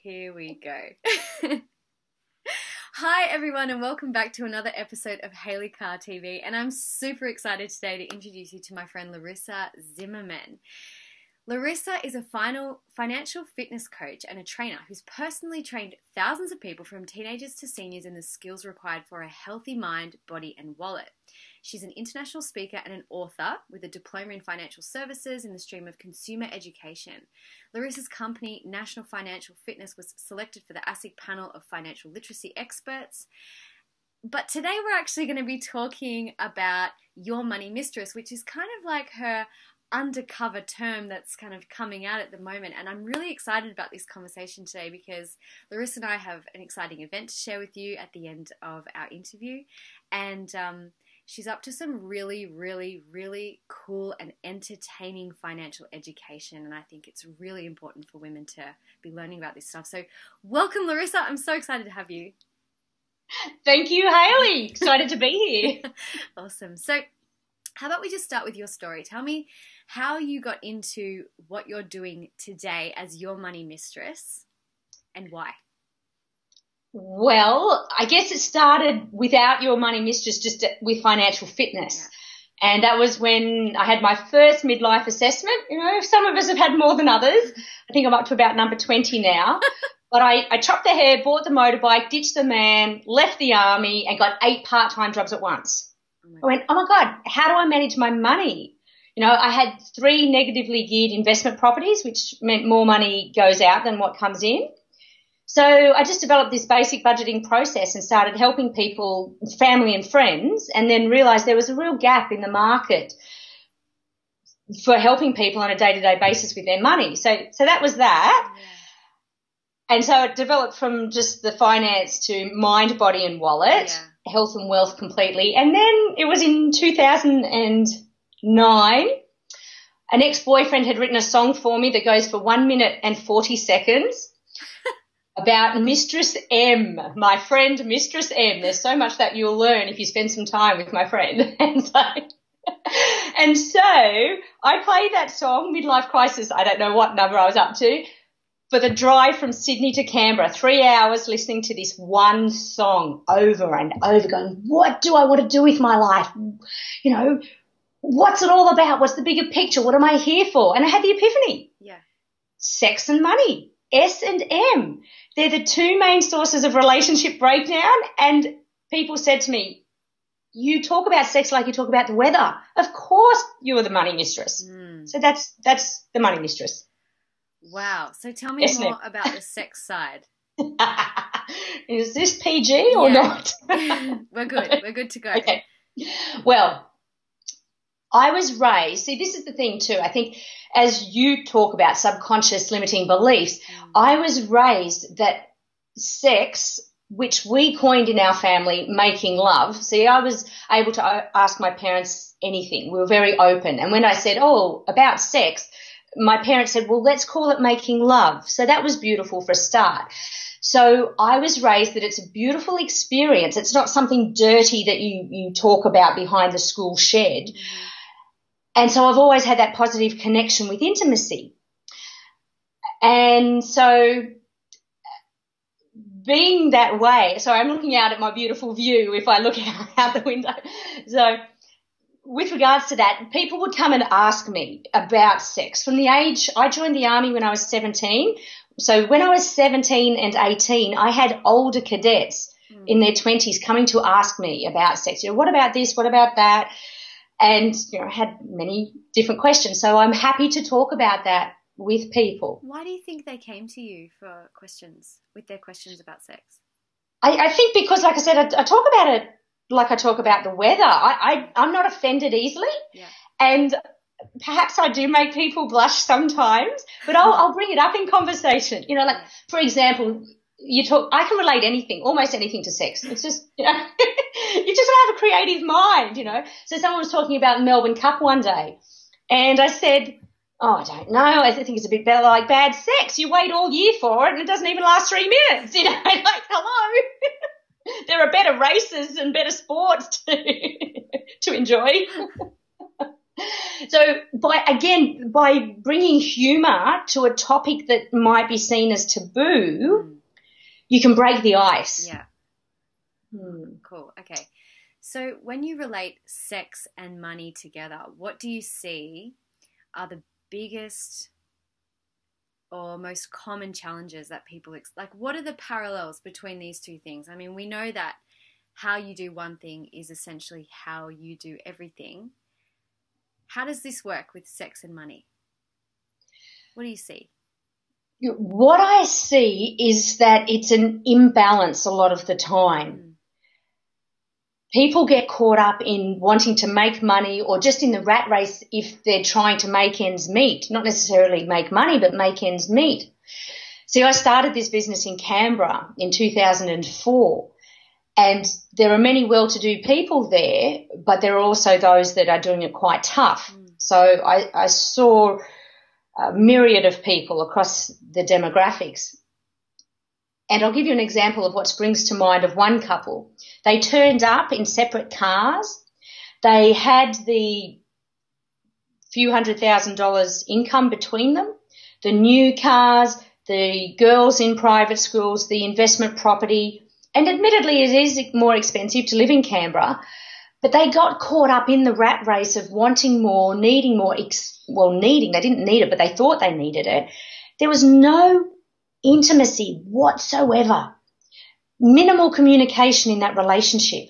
Here we go. Hi everyone and welcome back to another episode of Haley Carr TV, and I'm super excited today to introduce you to my friend Larissa Zimmerman. Larissa is a financial fitness coach and a trainer who's personally trained thousands of people from teenagers to seniors in the skills required for a healthy mind, body and wallet. She's an international speaker and an author with a diploma in financial services in the stream of consumer education. Larissa's company, National Financial Fitness, was selected for the ASIC panel of financial literacy experts. But today we're actually going to be talking about Your Money Mistress, which is kind of like her undercover term that's kind of coming out at the moment, and I'm really excited about this conversation today because Larissa and I have an exciting event to share with you at the end of our interview, and she's up to some really cool and entertaining financial education, and I think it's really important for women to be learning about this stuff. So welcome, Larissa. I'm so excited to have you. Thank you, Haley. Excited to be here. Awesome. So how about we just start with your story? Tell me how you got into what you're doing today as Your Money Mistress and why. Well, I guess it started without Your Money Mistress, just with financial fitness. Yeah. And that was when I had my first midlife assessment. You know, some of us have had more than others. I think I'm up to about number 20 now. But I chopped the hair, bought the motorbike, ditched the man, left the army and got 8 part-time jobs at once. I went, oh, my God, how do I manage my money? You know, I had 3 negatively geared investment properties, which meant more money goes out than what comes in. So I just developed this basic budgeting process and started helping people, family and friends, and then realised there was a real gap in the market for helping people on a day-to-day basis with their money. So that was that. Yeah. And so it developed from just the finance to mind, body and wallet. Yeah. Health and wealth completely. And then it was in 2009, an ex-boyfriend had written a song for me that goes for 1 minute and 40 seconds about Mistress M, my friend Mistress M. There's so much that you'll learn if you spend some time with my friend. And so I played that song, Midlife Crisis, I don't know what number I was up to, for the drive from Sydney to Canberra, 3 hours listening to this one song over and over, going, what do I want to do with my life? You know, what's it all about? What's the bigger picture? What am I here for? And I had the epiphany. Yeah. Sex and money, S and M. They're the 2 main sources of relationship breakdown. And people said to me, you talk about sex like you talk about the weather. Of course you're the money mistress. So that's the money mistress. Wow. So tell me more about the sex side. Is this PG or not? We're good. We're good to go. Okay. Well, I was raised, see, this is the thing too. I think as you talk about subconscious limiting beliefs, I was raised that sex, which we coined in our family, making love. See, I was able to ask my parents anything. We were very open. And when I said, about sex, my parents said, well, let's call it making love. So that was beautiful for a start. So I was raised that it's a beautiful experience. It's not something dirty that you talk about behind the school shed. And so I've always had that positive connection with intimacy. And so being that way, so I'm looking out at my beautiful view if I look out the window. So with regards to that, people would come and ask me about sex. From the age, I joined the army when I was 17. So when I was 17 and 18, I had older cadets in their 20s coming to ask me about sex. You know, what about this? What about that? And, you know, I had many different questions. So I'm happy to talk about that with people. Why do you think they came to you for questions, with their questions about sex? I think because, like I said, I talk about it like I talk about the weather. I'm not offended easily. Yeah. And perhaps I do make people blush sometimes, but I'll bring it up in conversation. You know, like, for example, I can relate anything, almost anything to sex. It's just, you know, you just have a creative mind, you know. So someone was talking about the Melbourne Cup one day, and I said, I don't know, I think it's a bit better like bad sex. You wait all year for it and it doesn't even last 3 minutes, you know, like, hello. There are better races and better sports to enjoy. So by bringing humour to a topic that might be seen as taboo, you can break the ice. Yeah. Cool. Okay. So when you relate sex and money together, what do you see are the biggest or most common challenges that people what are the parallels between these two things? I mean, we know that how you do one thing is essentially how you do everything. How does this work with sex and money? What do you see? What I see is that it's an imbalance a lot of the time. People get caught up in wanting to make money or just in the rat race if they're trying to make ends meet, not necessarily make money, but make ends meet. See, I started this business in Canberra in 2004, and there are many well-to-do people there, but there are also those that are doing it quite tough. So I saw a myriad of people across the demographics. And I'll give you an example of what springs to mind of one couple. They turned up in separate cars. They had the few $100,000 income between them, the new cars, the girls in private schools, the investment property. And admittedly, it is more expensive to live in Canberra, but they got caught up in the rat race of wanting more, needing more. They didn't need it, but they thought they needed it. There was no intimacy whatsoever, minimal communication in that relationship.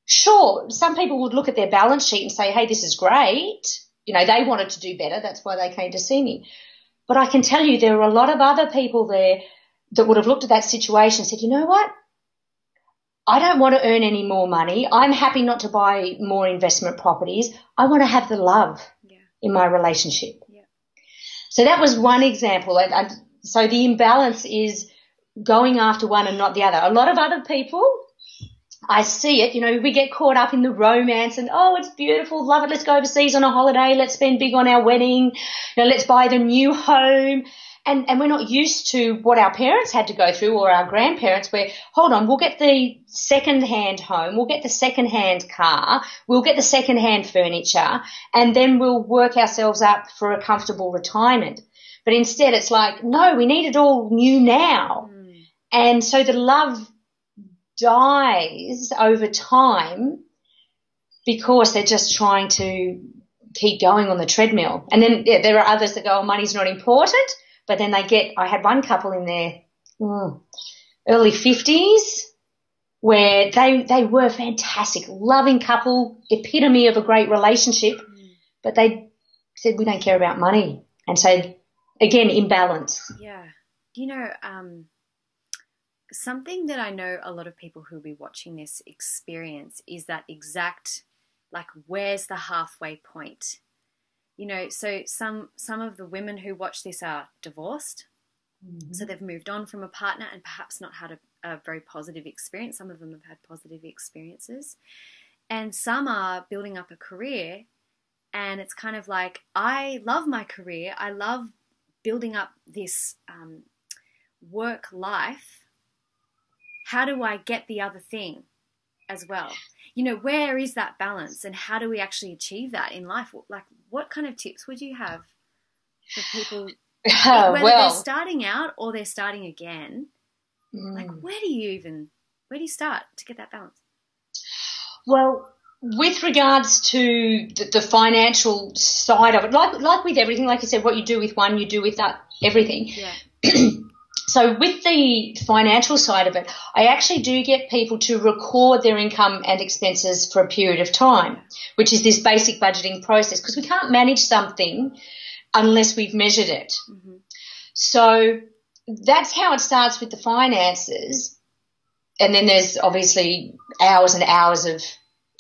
Sure, some people would look at their balance sheet and say, hey, this is great. You know, they wanted to do better. That's why they came to see me. But I can tell you there are a lot of other people there that would have looked at that situation and said, you know what? I don't want to earn any more money. I'm happy not to buy more investment properties. I want to have the love in my relationship. Yeah. So that was one example. So the imbalance is going after one and not the other. A lot of other people, I see it, you know, we get caught up in the romance and, oh, it's beautiful, love it, let's go overseas on a holiday, let's spend big on our wedding, you know, let's buy the new home. And we're not used to what our parents had to go through or our grandparents where, hold on, we'll get the second-hand home, we'll get the second-hand car, we'll get the second-hand furniture, and then we'll work ourselves up for a comfortable retirement. But instead it's like, no, we need it all new now. And so the love dies over time because they're just trying to keep going on the treadmill. And then there are others that go, oh, money's not important. But then I had one couple in their early 50s where they were fantastic, loving couple, epitome of a great relationship, but they said, we don't care about money. And so, again, imbalance. Yeah. You know, something that I know a lot of people who will be watching this experience is that exact, like, where's the halfway point? You know, so some of the women who watch this are divorced, so they've moved on from a partner and perhaps not had a very positive experience. Some of them have had positive experiences. And some are building up a career, and it's kind of like, I love my career. I love building up this work life. How do I get the other thing as well? You know, where is that balance and how do we actually achieve that in life? Like, what kind of tips would you have for people, whether they're starting out or they're starting again? Like, where do you start to get that balance? Well, with regards to the financial side of it, like with everything, like you said, what you do with one, you do with that, everything. Yeah. So with the financial side of it, I actually do get people to record their income and expenses for a period of time, which is this basic budgeting process, because we can't manage something unless we've measured it. So that's how it starts with the finances, and then there's obviously hours and hours of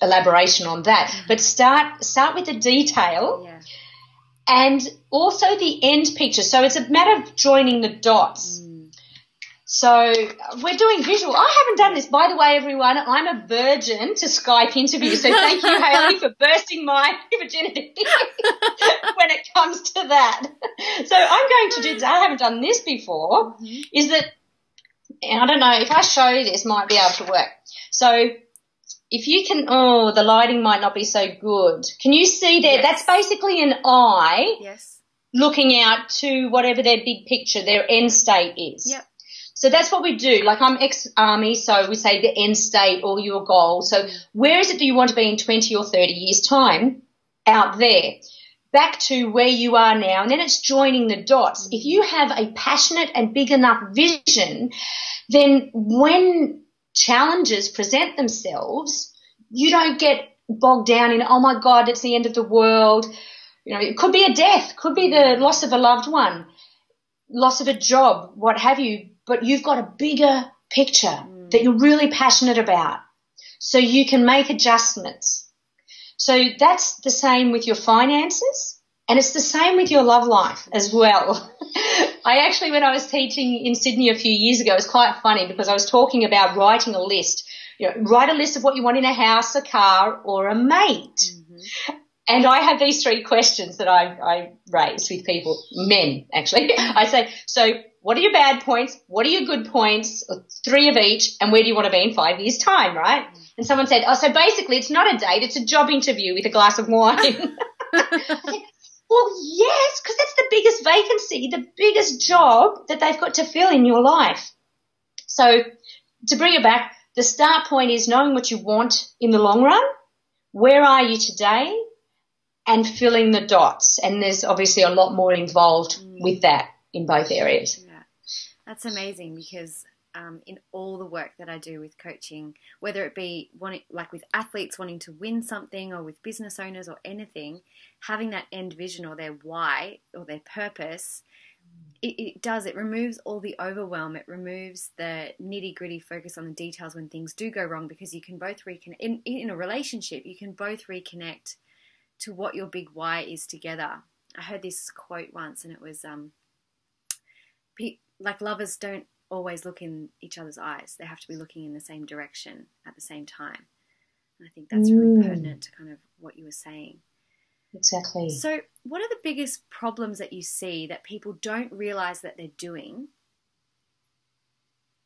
elaboration on that. But start with the detail and also the end picture. So it's a matter of joining the dots. So we're doing visual. I haven't done this. By the way, everyone, I'm a virgin to Skype interviews, so thank you, Hayley, for bursting my virginity when it comes to that. So I'm going to do this. I haven't done this before, is that, and I don't know, if I show you this, might be able to work. So if you can, oh, the lighting might not be so good. Can you see there? Yes. That's basically an eye Yes. looking out to whatever their big picture, their end state is. Yep. So that's what we do. Like, I'm ex-army, so we say the end state or your goal. So where is it do you want to be in 20 or 30 years' time? Out there. Back to where you are now, and then it's joining the dots. If you have a passionate and big enough vision, then when challenges present themselves, you don't get bogged down in, oh my God, it's the end of the world. You know, it could be a death, could be the loss of a loved one, loss of a job, what have you, but you've got a bigger picture that you're really passionate about, so you can make adjustments. So that's the same with your finances, and it's the same with your love life as well. I actually, when I was teaching in Sydney a few years ago, it was quite funny because I was talking about writing a list. You know, write a list of what you want in a house, a car, or a mate. And I have these 3 questions that I raise with people, men actually. I say, so what are your bad points? What are your good points? 3 of each, and where do you want to be in 5 years' time, right? And someone said, oh, so basically it's not a date, it's a job interview with a glass of wine. I said, well, yes, because that's the biggest vacancy, the biggest job that they've got to fill in your life. So to bring it back, the start point is knowing what you want in the long run. Where are you today? And filling the dots. And there's obviously a lot more involved with that in both areas. Yeah, that's amazing because in all the work that I do with coaching, whether it be like with athletes wanting to win something or with business owners or anything, having that end vision or their why or their purpose, it removes all the overwhelm. It removes the nitty-gritty focus on the details when things do go wrong, because you can both reconnect. In a relationship, you can both reconnect to what your big why is together. I heard this quote once, and it was like lovers don't always look in each other's eyes. They have to be looking in the same direction at the same time. And I think that's really pertinent to kind of what you were saying. Exactly. So what are the biggest problems that you see that people don't realize that they're doing,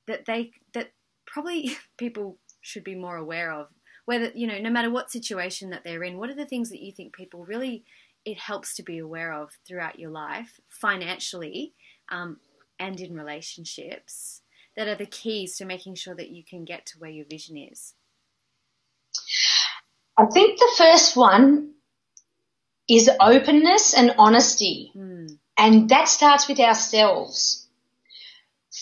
that probably people should be more aware of? Whether, you know, no matter what situation that they're in, what are the things that you think people really, it helps to be aware of throughout your life, financially, and in relationships, that are the keys to making sure that you can get to where your vision is? I think the first one is openness and honesty. And that starts with ourselves.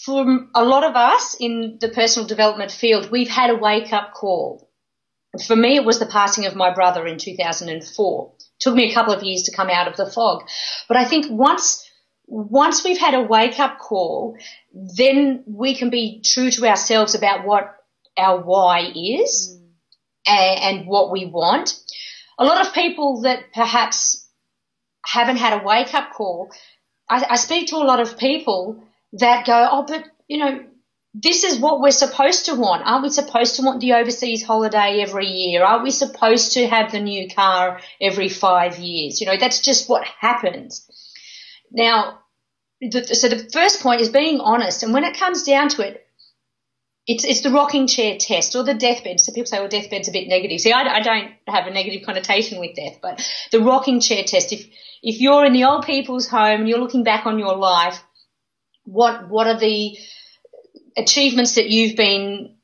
For a lot of us in the personal development field, we've had a wake-up call. For me, it was the passing of my brother in 2004. It took me a couple of years to come out of the fog. But I think once we've had a wake-up call, then we can be true to ourselves about what our why is and what we want. A lot of people that perhaps haven't had a wake-up call, I speak to a lot of people that go, oh, but, you know, this is what we're supposed to want. Aren't we supposed to want the overseas holiday every year? Aren't we supposed to have the new car every 5 years? You know, that's just what happens. Now, so the first point is being honest. And when it comes down to it, it's the rocking chair test or the deathbed. So people say, well, deathbed's a bit negative. See, I don't have a negative connotation with death, but the rocking chair test, if you're in the old people's home and you're looking back on your life, what are the achievements that you've been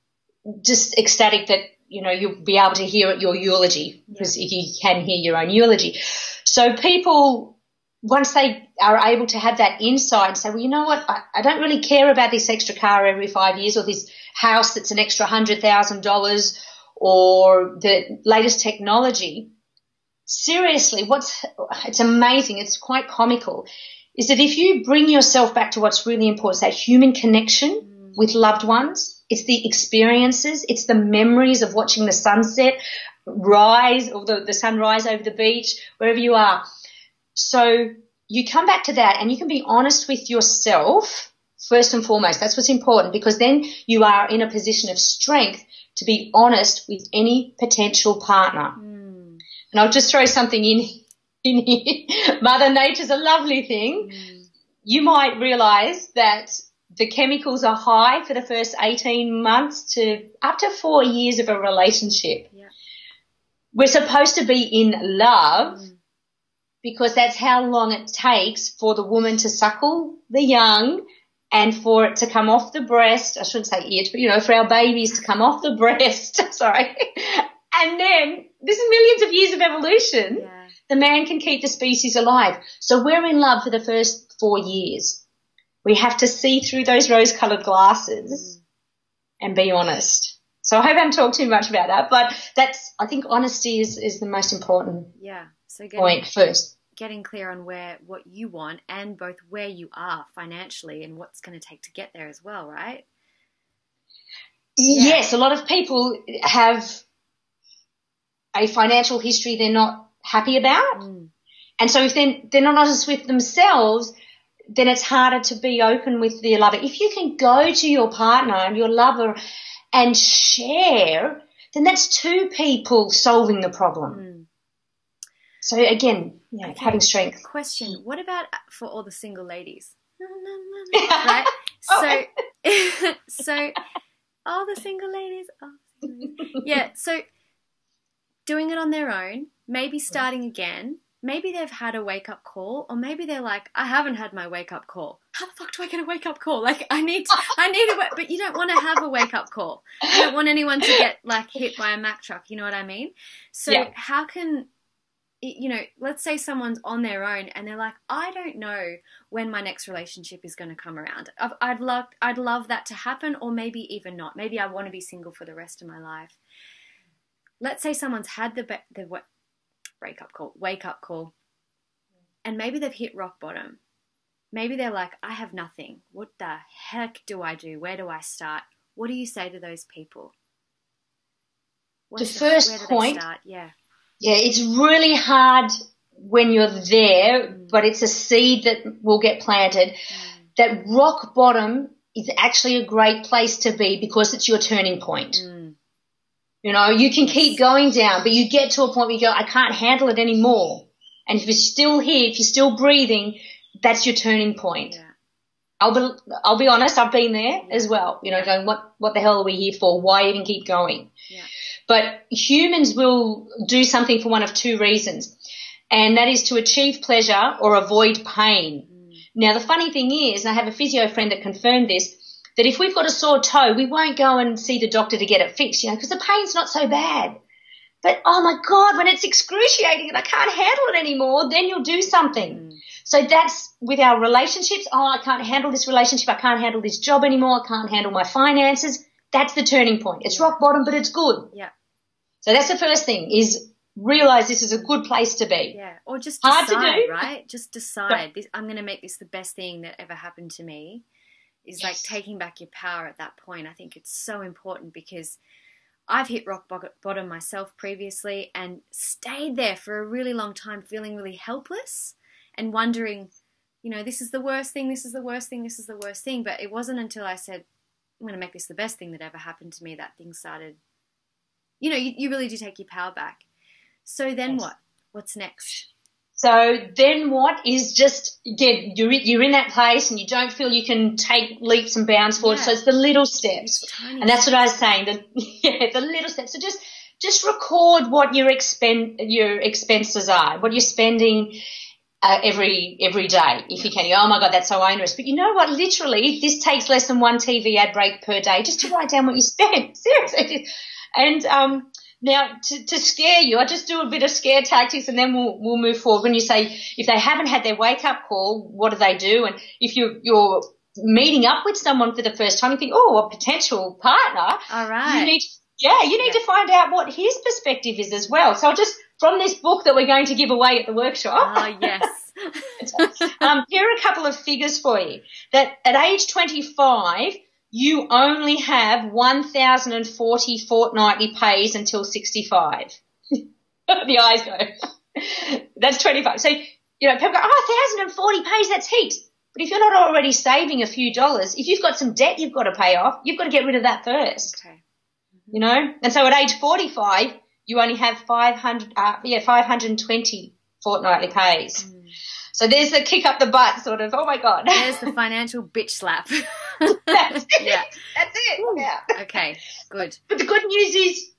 just ecstatic that, you know, you'll be able to hear at your eulogy, because if you can hear your own eulogy. So people, once they are able to have that insight and say, well, you know what, I don't really care about this extra car every 5 years, or this house that's an extra $100,000, or the latest technology. Seriously, it's amazing, it's quite comical, is that if you bring yourself back to what's really important, that human connection with loved ones, it's the experiences, it's the memories of watching the sunset rise or the sunrise over the beach, wherever you are. So you come back to that and you can be honest with yourself first and foremost. That's what's important, because then you are in a position of strength to be honest with any potential partner. And I'll just throw something in here. Mother Nature's a lovely thing. You might realise that the chemicals are high for the first 18 months to up to 4 years of a relationship. Yeah. We're supposed to be in love because that's how long it takes for the woman to suckle the young and for it to come off the breast. I shouldn't say it, but, you know, for our babies to come off the breast. Sorry. And then this is millions of years of evolution. Yeah. The man can keep the species alive. So we're in love for the first 4 years. We have to see through those rose-coloured glasses and be honest. So I hope I haven't talked too much about that, but I think honesty is the most important point first. Getting clear on what you want and both where you are financially and what's going to take to get there as well, right? Yes, a lot of people have a financial history they're not happy about. And so if they're not honest with themselves, then it's harder to be open with their lover. If you can go to your partner and your lover and share, then that's two people solving the problem. So again, having strength. Question, what about for all the single ladies? Right? So all the single ladies. Yeah, so doing it on their own, maybe starting again, maybe they've had a wake-up call, or maybe they're like, I haven't had my wake-up call. How the fuck do I get a wake-up call? Like, I need but you don't want to have a wake-up call. You don't want anyone to get, like, hit by a Mack truck, you know what I mean? So how can, you know, let's say someone's on their own and they're like, I don't know when my next relationship is going to come around. I'd love that to happen, or maybe even not. Maybe I want to be single for the rest of my life. Let's say someone's had the wake-up call, and maybe they've hit rock bottom. Maybe they're like, I have nothing. What the heck do I do? Where do I start? What do you say to those people? The first point, yeah, it's really hard when you're there, but it's a seed that will get planted. That rock bottom is actually a great place to be because it's your turning point. You know, you can keep going down, but you get to a point where you go, I can't handle it anymore. And if you're still here, if you're still breathing, that's your turning point. Yeah. I'll be honest, I've been there as well, you know, going, what the hell are we here for? Why even keep going? Yeah. But humans will do something for one of two reasons, and that is to achieve pleasure or avoid pain. Now, the funny thing is, and I have a physio friend that confirmed this, that if we've got a sore toe, we won't go and see the doctor to get it fixed, you know, because the pain's not so bad. But, oh, my God, when it's excruciating and I can't handle it anymore, then you'll do something. So that's with our relationships. Oh, I can't handle this relationship. I can't handle this job anymore. I can't handle my finances. That's the turning point. It's rock bottom, but it's good. Yeah. So that's the first thing is realise this is a good place to be. Yeah, or just decide, right? Just decide. I'm going to make this the best thing that ever happened to me. Is like taking back your power at that point. I think it's so important because I've hit rock bottom myself previously and stayed there for a really long time feeling really helpless and wondering, you know, this is the worst thing, this is the worst thing, this is the worst thing. But it wasn't until I said, I'm going to make this the best thing that ever happened to me that things started, you know, you really do take your power back. So then what? What's next? So then what is just, again, you're in that place and you don't feel you can take leaps and bounds forward. So it's the little steps. And that's what I was saying, the little steps. So just record what your expenses are, what you're spending every day if you can. Oh, my God, that's so onerous. But you know what? Literally, this takes less than one TV ad break per day just to write down what you spend. Seriously. And now, to scare you, I just do a bit of scare tactics and then we'll move forward. When you say if they haven't had their wake-up call, what do they do? And if you're meeting up with someone for the first time, you think, oh, a potential partner. All right. You need to find out what his perspective is as well. So just from this book that we're going to give away at the workshop. Oh, yes. Here are a couple of figures for you. That at age 25, you only have 1,040 fortnightly pays until 65. The eyes go. That's 25. So, you know, people go, 1,040 pays, that's heaps. But if you're not already saving a few dollars, if you've got some debt you've got to pay off, you've got to get rid of that first. Okay. You know? And so at age 45, you only have 520 fortnightly pays. So there's the kick up the butt sort of, oh, my God. There's the financial bitch slap. That's it. Yeah. That's it. Ooh. Yeah. Okay, good. But the good news is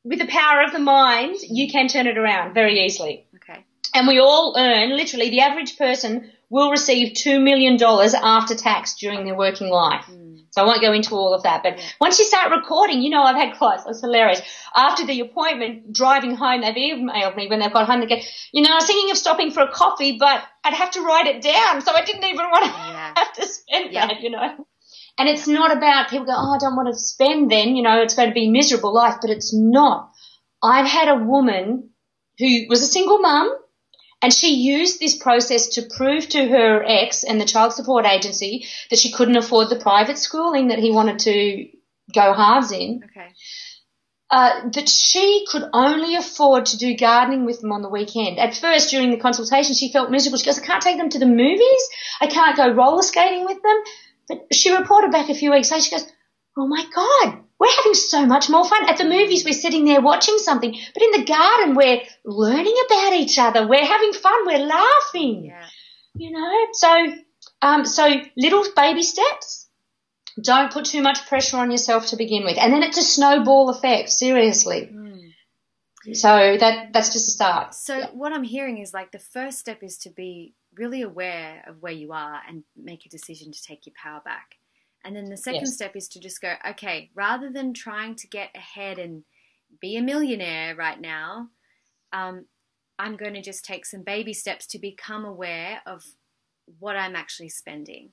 with the power of the mind, you can turn it around very easily. Okay. And we all earn, literally, the average person will receive $2 million after tax during their working life. So I won't go into all of that. But once you start recording, you know, I've had clients, it's hilarious. After the appointment, driving home, they've emailed me when they've got home, they go, you know, I was thinking of stopping for a coffee, but I'd have to write it down. So I didn't even want to have to spend that, you know. And it's not about people go, oh, I don't want to spend then, you know, it's going to be a miserable life. But it's not. I've had a woman who was a single mum, and she used this process to prove to her ex and the child support agency that she couldn't afford the private schooling that he wanted to go halves in. Okay. That she could only afford to do gardening with them on the weekend. At first, during the consultation, she felt miserable. She goes, I can't take them to the movies. I can't go roller skating with them. But she reported back a few weeks later, she goes, oh, my God, we're having so much more fun. At the movies, we're sitting there watching something, but in the garden, we're learning about each other. We're having fun. We're laughing, you know. So little baby steps. Don't put too much pressure on yourself to begin with. And then it's a snowball effect, seriously. So that's just a start. So what I'm hearing is like the first step is to be really aware of where you are and make a decision to take your power back. And then the second step is to just go, okay, rather than trying to get ahead and be a millionaire right now, I'm going to just take some baby steps to become aware of what I'm actually spending.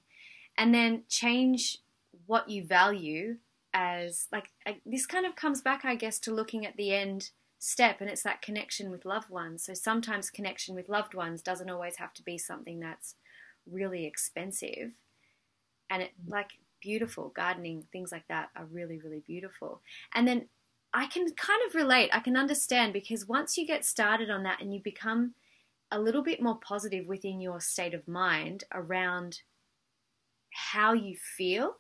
And then change what you value as, like, this kind of comes back, I guess, to looking at the end step, and it's that connection with loved ones. So sometimes connection with loved ones doesn't always have to be something that's really expensive. And it, like, beautiful gardening, things like that are really, really beautiful. And then I can kind of relate, I can understand, because once you get started on that and you become a little bit more positive within your state of mind around how you feel,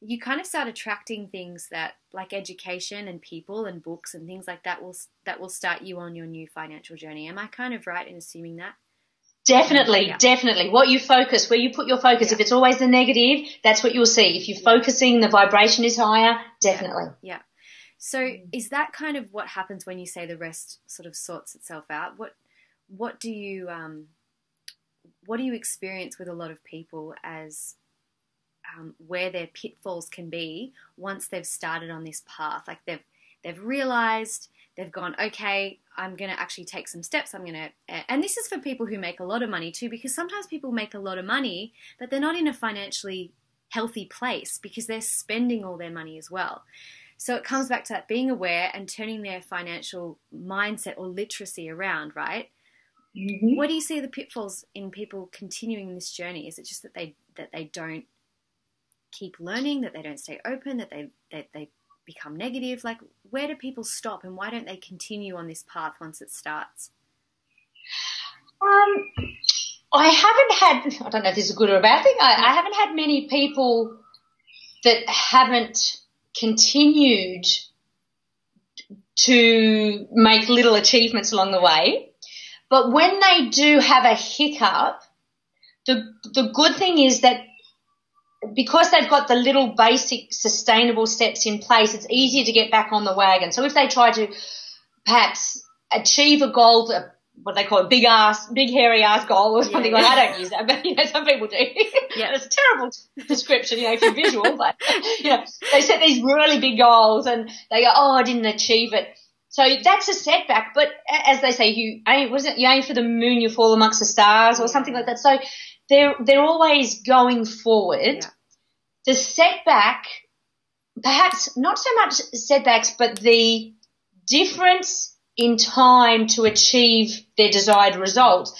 you kind of start attracting things that, like education and people and books and things like that will start you on your new financial journey. Am I kind of right in assuming that? Definitely, definitely. What you focus, where you put your focus, if it's always the negative, that's what you'll see. If you're focusing, the vibration is higher, definitely. Yeah. So is that kind of what happens when you say the rest sort of sorts itself out? What do you experience with a lot of people as where their pitfalls can be once they've started on this path? Like they've realized, they've gone, okay, I'm going to actually take some steps. And this is for people who make a lot of money too, because sometimes people make a lot of money, but they're not in a financially healthy place because they're spending all their money as well. So it comes back to that being aware and turning their financial mindset or literacy around, right? Mm-hmm. What do you see the pitfalls in people continuing this journey? Is it just that they don't keep learning, that they don't stay open, that they become negative? Like, where do people stop and why don't they continue on this path once it starts? I haven't had, I don't know if this is a good or a bad thing, I haven't had many people that haven't continued to make little achievements along the way. But when they do have a hiccup, the good thing is that because they've got the little basic sustainable steps in place, it's easier to get back on the wagon. So if they try to perhaps achieve a goal, what they call a big hairy ass goal or something like that. I don't use that, but some people do. Yeah. It's a terrible description, if you're visual, but they set these really big goals and they go, oh, I didn't achieve it. So that's a setback. But as they say, you aim for the moon, you fall amongst the stars or something like that. So they're always going forward. Yeah. The setback, perhaps not so much setbacks, but the difference in time to achieve their desired result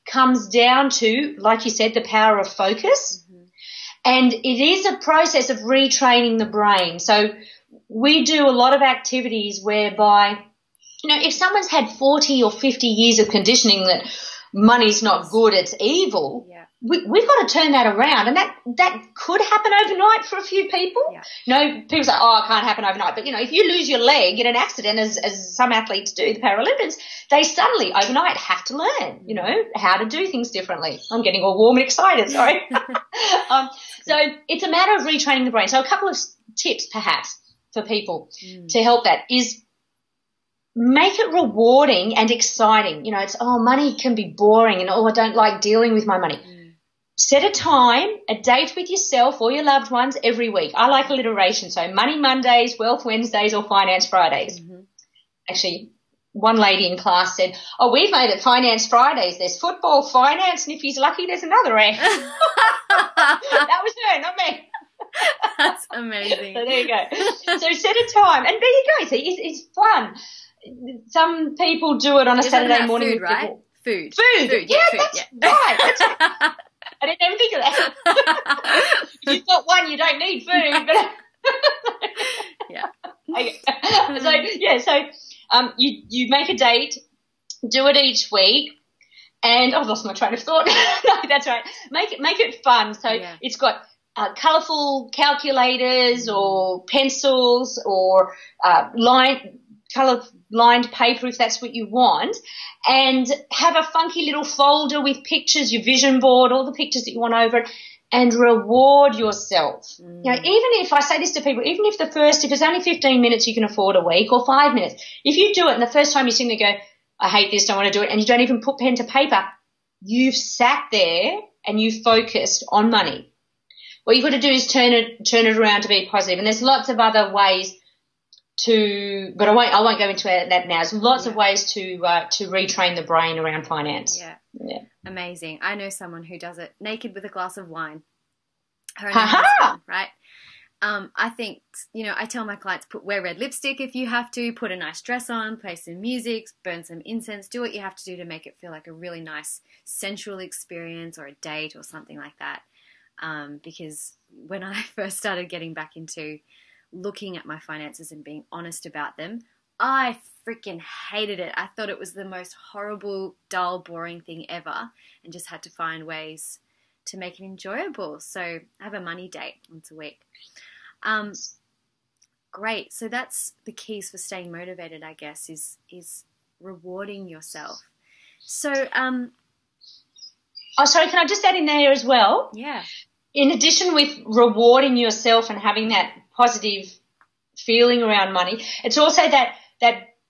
comes down to, like you said, the power of focus. Mm-hmm. And it is a process of retraining the brain. So we do a lot of activities whereby, if someone's had 40 or 50 years of conditioning that money's not good, it's evil. Yeah. We've got to turn that around, and that could happen overnight for a few people. Yeah. You know, people say, oh, it can't happen overnight. But, you know, if you lose your leg in an accident, as some athletes do, the Paralympians, they suddenly overnight have to learn, you know, how to do things differently. I'm getting all warm and excited, sorry. So it's a matter of retraining the brain. So a couple of tips perhaps for people to help that is make it rewarding and exciting. You know, it's, oh, money can be boring and, oh, I don't like dealing with my money. Set a time, a date with yourself or your loved ones every week. I like alliteration, so Money Mondays, Wealth Wednesdays or Finance Fridays. Actually, one lady in class said, oh, we've made it Finance Fridays. There's football, finance, and if he's lucky, there's another F. That was her, not me. That's amazing. So there you go. So set a time, and there you go. See, it's fun. Some people do it on a Saturday morning. Food, right? Food. Yeah, that's right. That's right. I didn't even think of that. If you've got one, you don't need food. But you make a date, do it each week, and I've lost my train of thought. No, that's right. Make it fun. So it's got colourful calculators or pencils or colour-lined paper if that's what you want, and have a funky little folder with pictures, your vision board, all the pictures that you want over it, and reward yourself. You know, even if I say this to people, even if it's only 15 minutes you can afford a week or 5 minutes, if you do it and the first time you sit there and go, I hate this, don't want to do it, and you don't even put pen to paper, you've sat there and you focused on money. What you've got to do is turn it around to be positive. And there's lots of other ways but I won't go into that now. There's lots of ways to retrain the brain around finance. Yeah. Amazing. I know someone who does it naked with a glass of wine. Her and her husband, right? I think, you know, I tell my clients, wear red lipstick if you have to, put a nice dress on, play some music, burn some incense, do what you have to do to make it feel like a really nice sensual experience or a date or something like that. Because when I first started getting back into looking at my finances and being honest about them, I freaking hated it. I thought it was the most horrible, dull, boring thing ever, and just had to find ways to make it enjoyable. So I have a money date once a week. Great. So that's the keys for staying motivated, I guess, is rewarding yourself. So, sorry, can I just add in there as well? Yeah. In addition with rewarding yourself and having that positive feeling around money, it's also that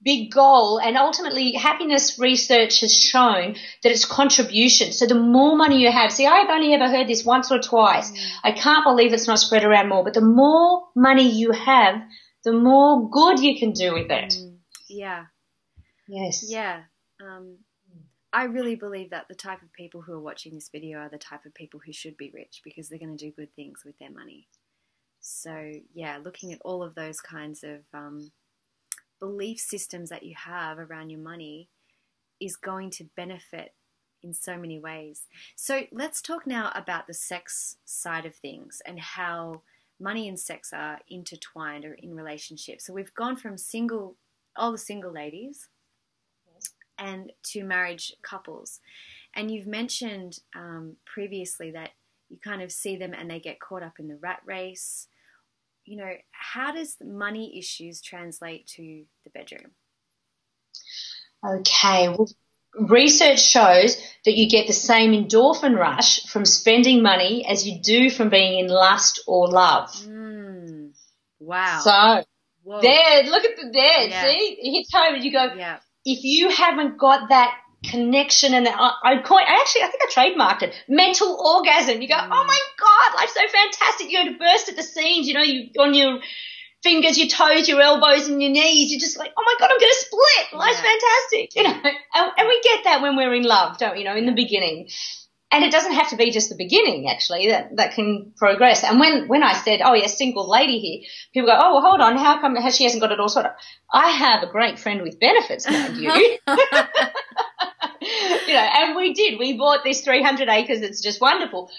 big goal, and ultimately happiness research has shown that it's contribution. So the more money you have, see, I've only ever heard this once or twice. I can't believe it's not spread around more, but the more money you have, the more good you can do with it. Yeah. Yes. Yeah. I really believe that the type of people who are watching this video are the type of people who should be rich, because they're going to do good things with their money. So, yeah, looking at all of those kinds of belief systems that you have around your money is going to benefit in so many ways. So let's talk now about the sex side of things and how money and sex are intertwined or in relationships. So we've gone from all the single ladies and to marriage couples. And you've mentioned previously that you kind of see them and they get caught up in the rat race. You know, how does money issues translate to the bedroom? Okay, well, research shows that you get the same endorphin rush from spending money as you do from being in lust or love. Wow. So, there, look at there, see? It hits home and you go, if you haven't got that connection, and I think I trademarked it, mental orgasm. You go, oh my God, life's so fantastic. You're going to burst at the seams, you know, on your fingers, your toes, your elbows and your knees. You're just like, oh my God, I'm going to split. Life's fantastic. You know, and we get that when we're in love, don't we, you know, in the beginning. And it doesn't have to be just the beginning, actually, that can progress. And when I said, oh, yes, single lady here, people go, oh, well, hold on, how come she hasn't got it all sorted? I have a great friend with benefits, mind you. You know, and we did. We bought this 300 acres. It's just wonderful.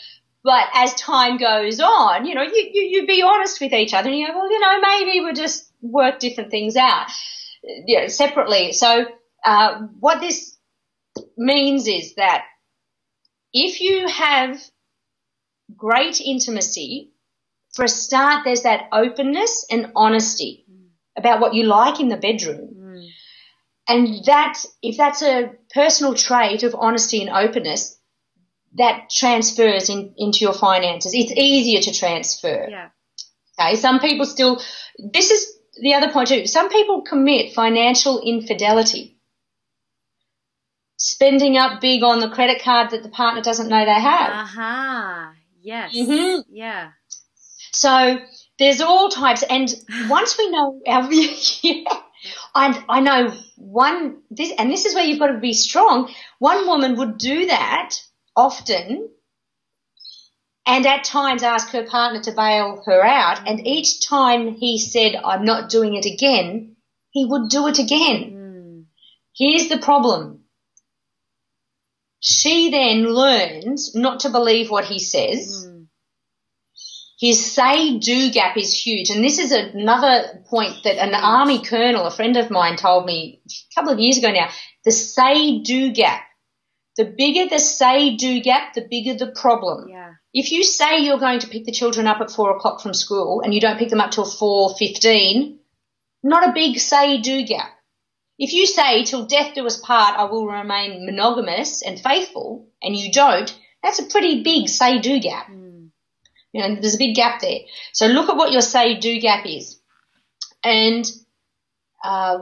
But as time goes on, you know, you be honest with each other and you go, well, you know, maybe we'll just work different things out, you know, separately. So what this means is that if you have great intimacy, for a start, there's that openness and honesty about what you like in the bedroom. And that, if that's a personal trait of honesty and openness, that transfers into your finances. It's easier to transfer. Yeah. Okay, some people still, this is the other point too, some people commit financial infidelity, spending up big on the credit card that the partner doesn't know they have. Aha, yes, yeah. So there's all types, and once we know our, I know this is where you've got to be strong. One woman would do that often and at times ask her partner to bail her out, and each time he said, I'm not doing it again, he would do it again. Here's the problem. She then learns not to believe what he says. His say-do gap is huge, and this is another point that an army colonel, a friend of mine, told me a couple of years ago now, the say-do gap. The bigger the say-do gap, the bigger the problem. Yeah. If you say you're going to pick the children up at 4 o'clock from school and you don't pick them up till 4:15, not a big say-do gap. If you say till death do us part I will remain monogamous and faithful, and you don't, that's a pretty big say-do gap. You know, there's a big gap there. So look at what your say-do gap is. And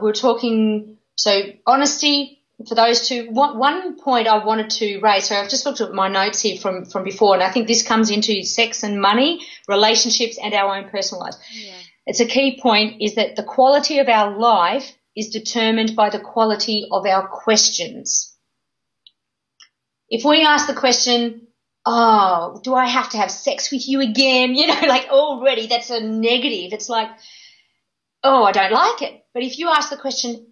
we're talking, so honesty for those two. One point I wanted to raise, so I've just looked at my notes here from before, and I think this comes into sex and money, relationships, and our own personal lives. Yeah. It's a key point is that the quality of our life is determined by the quality of our questions. If we ask the question, oh, do I have to have sex with you again? You know, like already that's a negative. It's like, oh, I don't like it. But if you ask the question,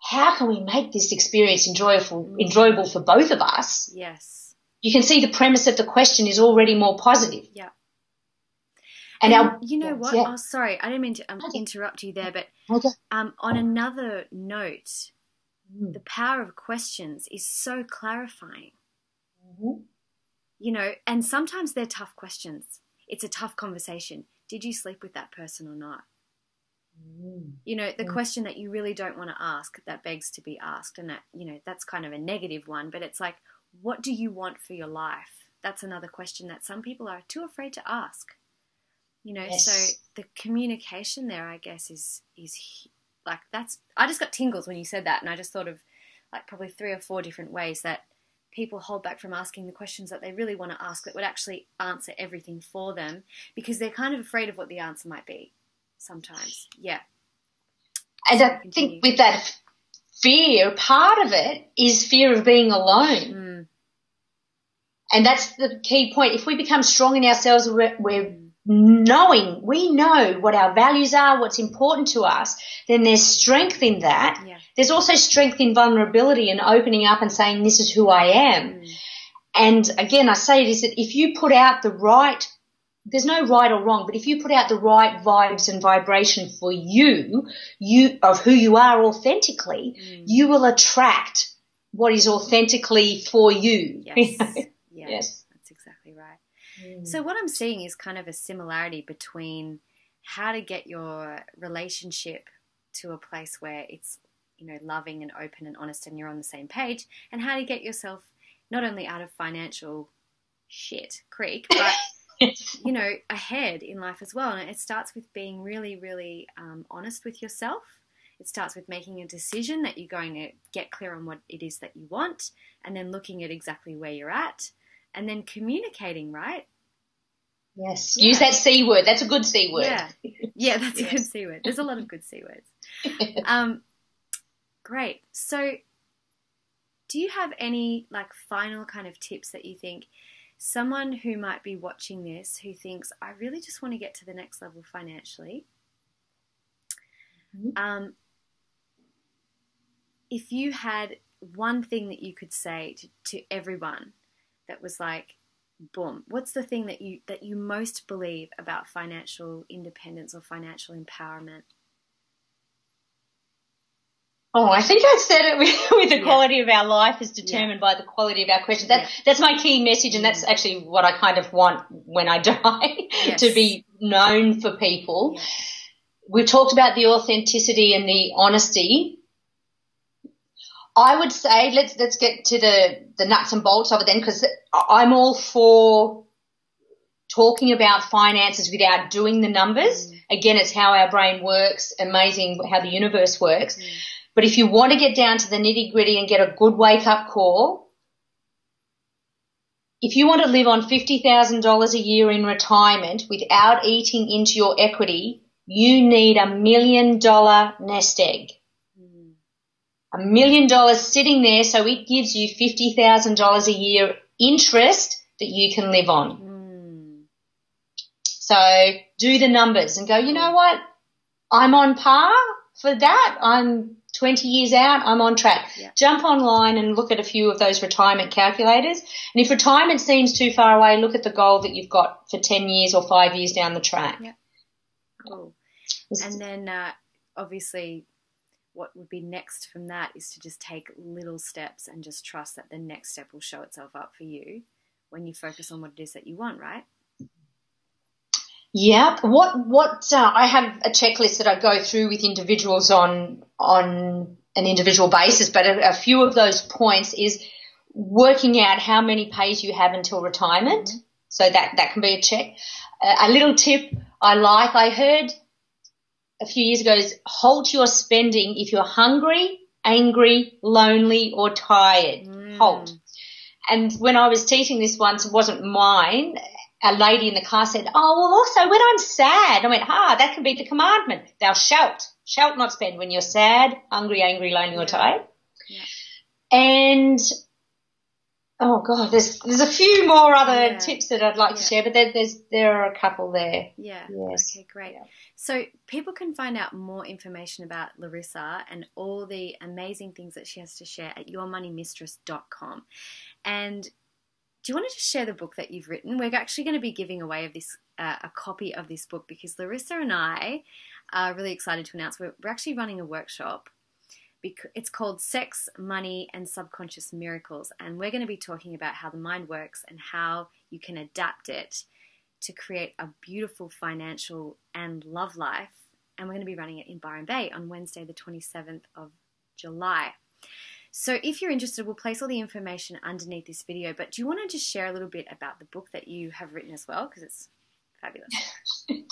how can we make this experience enjoyable for both of us? Yes. You can see the premise of the question is already more positive. Yeah. And you know what? Yeah. Oh, sorry, I didn't mean to interrupt you there, but on another note, the power of questions is so clarifying. You know, and sometimes they're tough questions. It's a tough conversation. Did you sleep with that person or not? You know, the question that you really don't want to ask that begs to be asked, and that, you know, that's kind of a negative one, but it's like, what do you want for your life? That's another question that some people are too afraid to ask. You know, so the communication there, I guess, is like that's. I just got tingles when you said that, and I just thought of like probably 3 or 4 different ways that people hold back from asking the questions that they really want to ask that would actually answer everything for them, because they're kind of afraid of what the answer might be sometimes. Yeah. And I think with that fear, part of it is fear of being alone. And that's the key point. If we become strong in ourselves, we're knowing, we know what our values are, what's important to us, then there's strength in that. Yeah. There's also strength in vulnerability and opening up and saying, this is who I am. And again, I say it is that if you put out the right, there's no right or wrong, but if you put out the right vibes and vibration for you of who you are authentically, you will attract what is authentically for you. Yes. Yes. That's exactly right. So what I'm seeing is kind of a similarity between how to get your relationship to a place where it's, you know, loving and open and honest and you're on the same page, and how to get yourself not only out of financial creek, but, you know, ahead in life as well. And it starts with being really, really honest with yourself. It starts with making a decision that you're going to get clear on what it is that you want, and then looking at exactly where you're at, and then communicating, right? Yes. Yeah. Use that C word. That's a good C word. Yeah, that's a good C word. There's a lot of good C words. Great. So do you have any like final kind of tips that you think someone who might be watching this who thinks, I really just want to get to the next level financially, if you had one thing that you could say to everyone that was like, boom, what's the thing that you most believe about financial independence or financial empowerment? Oh, I think I said it with the quality of our life is determined by the quality of our questions. That's my key message, and that's actually what I kind of want when I die, to be known for people. Yeah. We've talked about the authenticity and the honesty. I would say let's get to the nuts and bolts of it then, because I'm all for talking about finances without doing the numbers. Again, it's how our brain works, amazing how the universe works. But if you want to get down to the nitty-gritty and get a good wake-up call, if you want to live on $50,000 a year in retirement without eating into your equity, you need $1 million nest egg. $1 million sitting there, so it gives you $50,000 a year interest that you can live on. So do the numbers and go, you know what, I'm on par for that. I'm 20 years out, I'm on track. Yeah. Jump online and look at a few of those retirement calculators. And if retirement seems too far away, look at the goal that you've got for 10 years or 5 years down the track. Yeah. Cool. And then obviously what would be next from that is to just take little steps and just trust that the next step will show itself up for you when you focus on what it is that you want, right? Yeah. I have a checklist that I go through with individuals on an individual basis, but a few of those points is working out how many pays you have until retirement. So that can be a check. A little tip I heard a few years ago is halt your spending if you're hungry, angry, lonely or tired. Halt. And when I was teaching this once, it wasn't mine, a lady in the car said, oh, well, also when I'm sad, I went, that can be the commandment. Thou shalt not spend when you're sad, hungry, angry, lonely or tired. Yeah. And, oh, God, there's a few more other tips that I'd like to share, but there are a couple there. Yeah. Yes. Okay, great. Yeah. So people can find out more information about Larissa and all the amazing things that she has to share at yourmoneymistress.com. And do you want to just share the book that you've written? We're actually going to be giving away a copy of this book because Larissa and I are really excited to announce we're actually running a workshop. It's called Sex, Money and Subconscious Miracles, and we're going to be talking about how the mind works and how you can adapt it to create a beautiful financial and love life. And we're going to be running it in Byron Bay on Wednesday the 27th of July. So if you're interested, we'll place all the information underneath this video. But do you want to just share a little bit about the book that you have written as well? Because it's fabulous.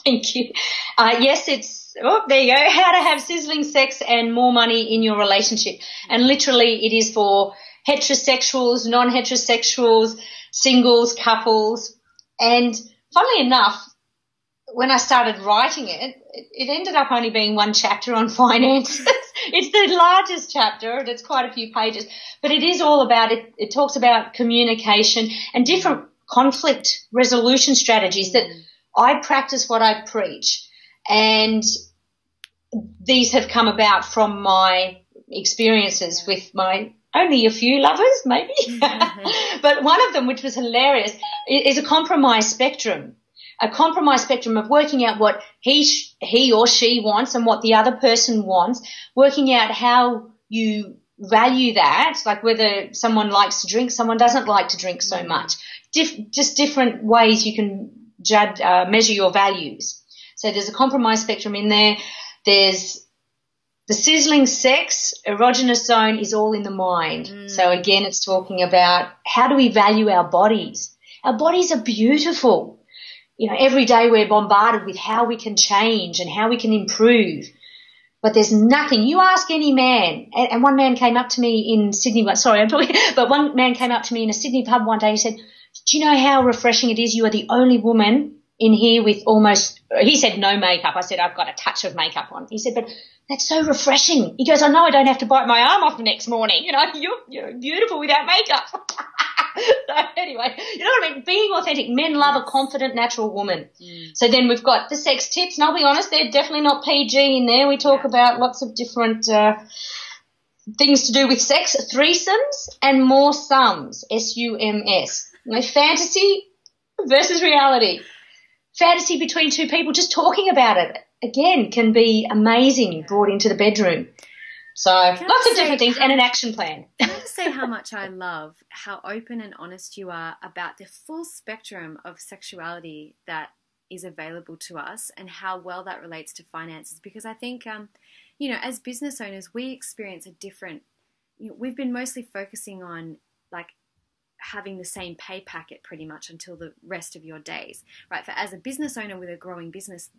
Thank you. Yes, there you go. How to have sizzling sex and more money in your relationship. And literally it is for heterosexuals, non-heterosexuals, singles, couples. And funnily enough, when I started writing it ended up only being one chapter on finances. It's the largest chapter and it's quite a few pages, but it is all about it. It talks about communication and different conflict resolution strategies that I practice what I preach. And these have come about from my experiences with my only a few lovers, maybe. But one of them, which was hilarious, is a compromise spectrum. A compromise spectrum of working out what he or she wants and what the other person wants, working out how you value that, like whether someone likes to drink, someone doesn't like to drink so much. Just different ways you can measure your values. So there's a compromise spectrum in there. There's the sizzling sex, erogenous zone is all in the mind. So again, it's talking about how do we value our bodies. Our bodies are beautiful. You know, every day we're bombarded with how we can change and how we can improve. But there's nothing. You ask any man, and one man came up to me in Sydney, but one man came up to me in a Sydney pub one day and said, do you know how refreshing it is? You are the only woman in here with he said no makeup. I said, I've got a touch of makeup on. He said, but that's so refreshing. He goes, I know I don't have to bite my arm off the next morning. You know, you're beautiful without makeup. So anyway, you know what I mean? Being authentic. Men love a confident, natural woman. So then we've got the sex tips, and I'll be honest, they're definitely not PG in there. We talk about lots of different things to do with sex, threesomes and more sums, S-U-M-S. You know, fantasy versus reality. Fantasy between two people, just talking about it, again, can be amazing brought into the bedroom. So lots of different things and an action plan. Can I just say how much I love how open and honest you are about the full spectrum of sexuality that is available to us and how well that relates to finances? Because I think, as business owners, we experience a different, we've been mostly focusing on like having the same pay packet pretty much until the rest of your days, right? For as a business owner with a growing business,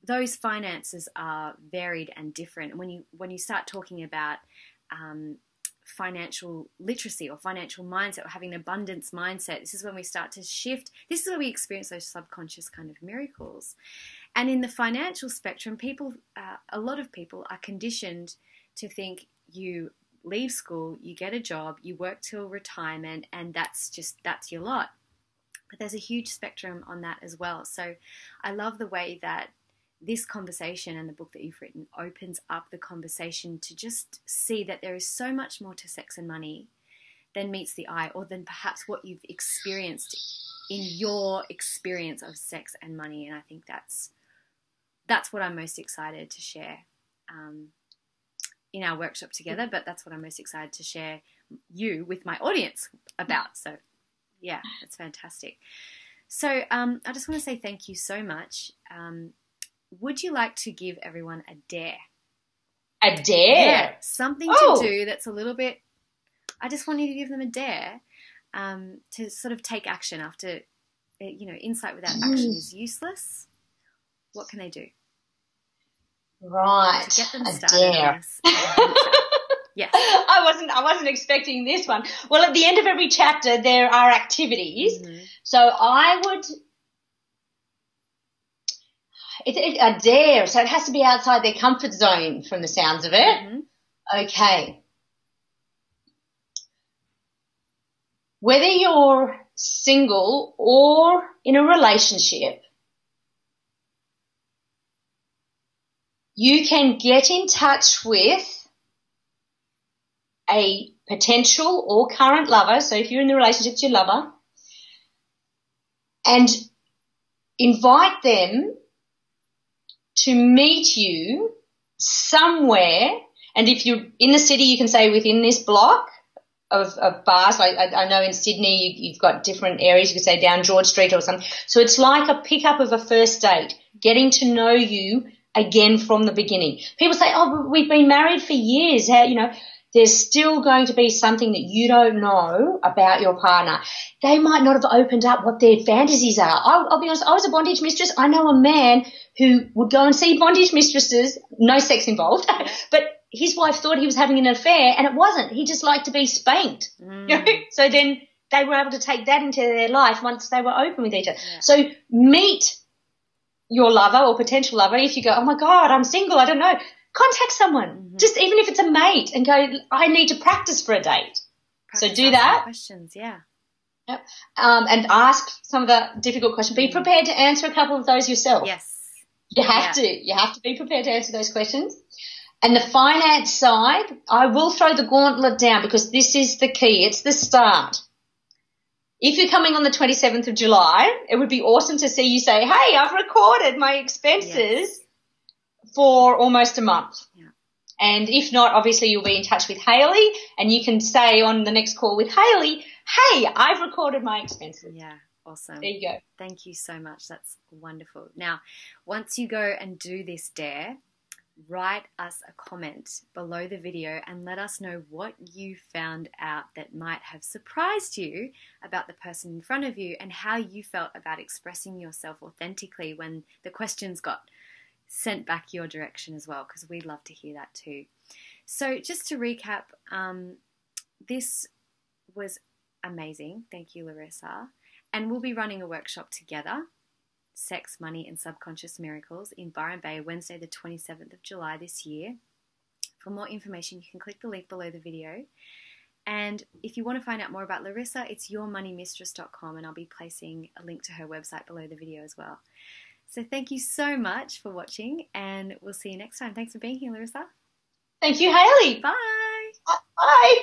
those finances are varied and different. And when you start talking about financial literacy or financial mindset or having an abundance mindset, this is when we start to shift. This is where we experience those subconscious kind of miracles. And in the financial spectrum, a lot of people are conditioned to think you leave school, you get a job, you work till retirement, and that's your lot. But there's a huge spectrum on that as well. So I love the way that this conversation and the book that you've written opens up the conversation to just see that there is so much more to sex and money than meets the eye, or than perhaps what you've experienced in your experience of sex and money. And I think that's what I'm most excited to share in our workshop together, but that's what I'm most excited to share you with my audience about. So yeah, that's fantastic. So I just want to say thank you so much. Would you like to give everyone a dare? A dare? Yeah, something to do that's a little bit, I just want you to give them a dare to sort of take action after, insight without action is useless. What can they do? Right. To get them started on this. Yes. I wasn't expecting this one. Well, at the end of every chapter, there are activities. Mm-hmm. So I would... a dare, so it has to be outside their comfort zone from the sounds of it. Mm-hmm. Okay. Whether you're single or in a relationship, you can get in touch with a potential or current lover, so if you're in the relationship with your lover, and invite them to meet you somewhere. And if you're in the city, you can say within this block of bars. Like I know in Sydney you've got different areas. You could say down George Street or something. So it's like a pickup of a first date, getting to know you again from the beginning. People say, oh, we've been married for years. There's still going to be something that you don't know about your partner. They might not have opened up what their fantasies are. I'll be honest, I was a bondage mistress. I know a man who would go and see bondage mistresses, no sex involved, but his wife thought he was having an affair and it wasn't. He just liked to be spanked. So then they were able to take that into their life once they were open with each other. Yeah. So meet your lover or potential lover. If you go, oh, my God, I'm single, I don't know, contact someone, just even if it's a mate, and go, I need to practice for a date. So do that. Questions, yeah. Yep. And ask some of the difficult questions. Be prepared to answer a couple of those yourself. Yes. You have to. You have to be prepared to answer those questions. And the finance side, I will throw the gauntlet down because this is the key. It's the start. If you're coming on the 27th of July, it would be awesome to see you say, hey, I've recorded my expenses for almost a month. Yeah. And if not, obviously you'll be in touch with Hayley and you can say on the next call with Hayley, hey, I've recorded my expenses. Yeah, awesome. There you go. Thank you so much. That's wonderful. Now, once you go and do this dare, write us a comment below the video and let us know what you found out that might have surprised you about the person in front of you and how you felt about expressing yourself authentically when the questions got sent back your direction as well, because we'd love to hear that too. So just to recap, this was amazing. Thank you, Larissa. And we'll be running a workshop together, Sex, Money and Subconscious Miracles, in Byron Bay, Wednesday the 27th of July this year. For more information, you can click the link below the video. And if you want to find out more about Larissa, it's yourmoneymistress.com, and I'll be placing a link to her website below the video as well. So thank you so much for watching, and we'll see you next time. Thanks for being here, Larissa. Thank you, Hayley. Bye. Bye.